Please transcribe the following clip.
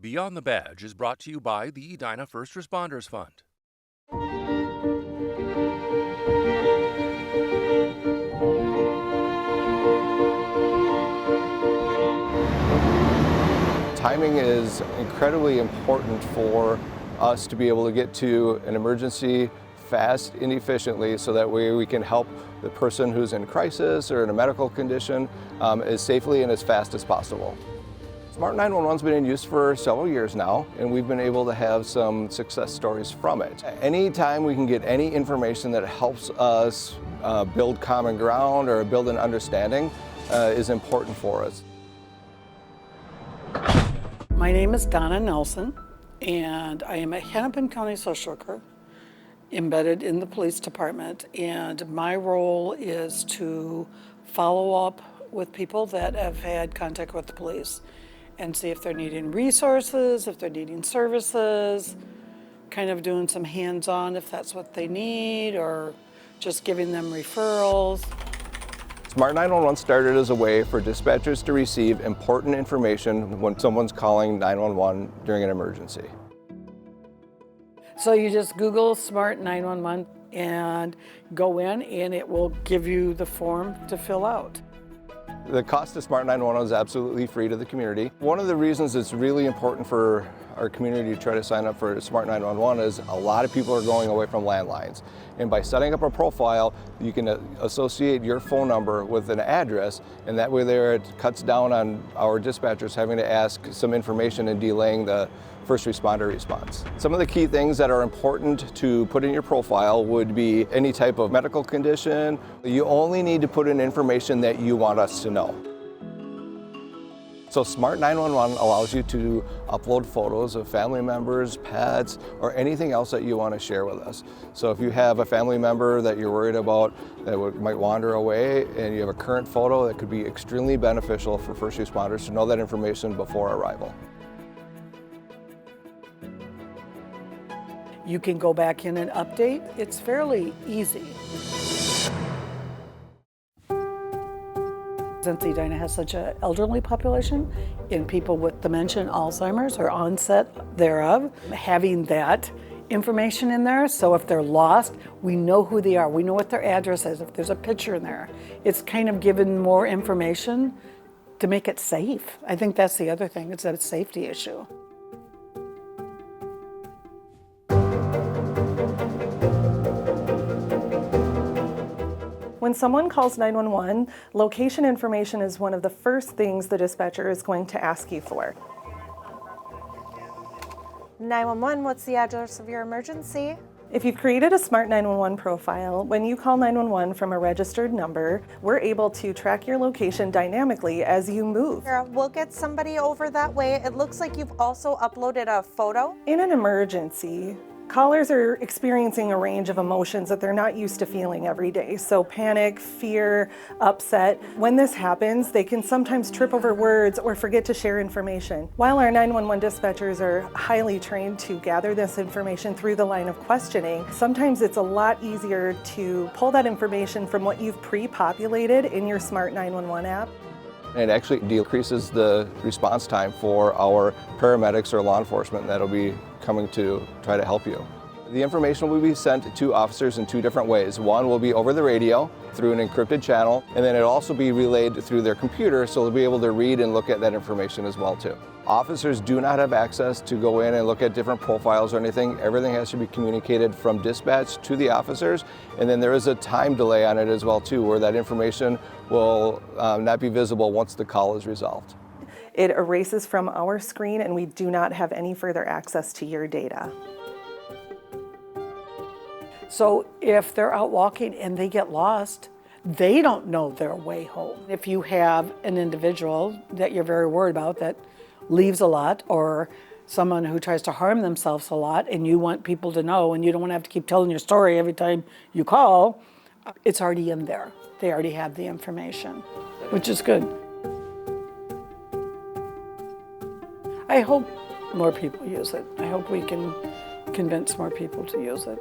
Beyond the Badge is brought to you by the Edina First Responders Fund. Timing is incredibly important for us to be able to get to an emergency fast and efficiently so that way we can help the person who's in crisis or in a medical condition as safely and as fast as possible. Smart 911's been in use for several years now, and we've been able to have some success stories from it. Anytime we can get any information that helps us build common ground or build an understanding is important for us. My name is Donna Nelson, and I am a Hennepin County social worker embedded in the police department, and my role is to follow up with people that have had contact with the police and see if they're needing resources, if they're needing services, kind of doing some hands-on if that's what they need, or just giving them referrals. Smart 911 started as a way for dispatchers to receive important information when someone's calling 911 during an emergency. So you just Google Smart 911 and go in, and it will give you the form to fill out. The cost of Smart 911 is absolutely free to the community. One of the reasons it's really important for our community to try to sign up for Smart 911 is a lot of people are going away from landlines. And by setting up a profile, you can associate your phone number with an address, and that way there it cuts down on our dispatchers having to ask some information and delaying the first responder response. Some of the key things that are important to put in your profile would be any type of medical condition. You only need to put in information that you want us to know. So Smart 911 allows you to upload photos of family members, pets, or anything else that you want to share with us. So if you have a family member that you're worried about that might wander away and you have a current photo, that could be extremely beneficial for first responders to know that information before arrival. You can go back in and update. It's fairly easy. Since Edina has such an elderly population and people with dementia and Alzheimer's or onset thereof, having that information in there, so if they're lost, we know who they are. We know what their address is. If there's a picture in there, it's kind of given more information to make it safe. I think that's the other thing. It's a safety issue. When someone calls 911, location information is one of the first things the dispatcher is going to ask you for. 911, what's the address of your emergency? If you've created a Smart 911 profile, when you call 911 from a registered number, we're able to track your location dynamically as you move. We'll get somebody over that way. It looks like you've also uploaded a photo. In an emergency, callers are experiencing a range of emotions that they're not used to feeling every day. So panic, fear, upset. When this happens, they can sometimes trip over words or forget to share information. While our 911 dispatchers are highly trained to gather this information through the line of questioning, sometimes it's a lot easier to pull that information from what you've pre-populated in your Smart 911 app. It actually decreases the response time for our paramedics or law enforcement that'll be coming to try to help you. The information will be sent to officers in two different ways. One will be over the radio through an encrypted channel, and then it'll also be relayed through their computer, so they'll be able to read and look at that information as well too. Officers do not have access to go in and look at different profiles or anything. Everything has to be communicated from dispatch to the officers, and then there is a time delay on it as well too, where that information will not be visible once the call is resolved. It erases from our screen, and we do not have any further access to your data. So if they're out walking and they get lost, they don't know their way home. If you have an individual that you're very worried about that leaves a lot, or someone who tries to harm themselves a lot, and you want people to know, and you don't want to have to keep telling your story every time you call, it's already in there. They already have the information, which is good. I hope more people use it. I hope we can convince more people to use it.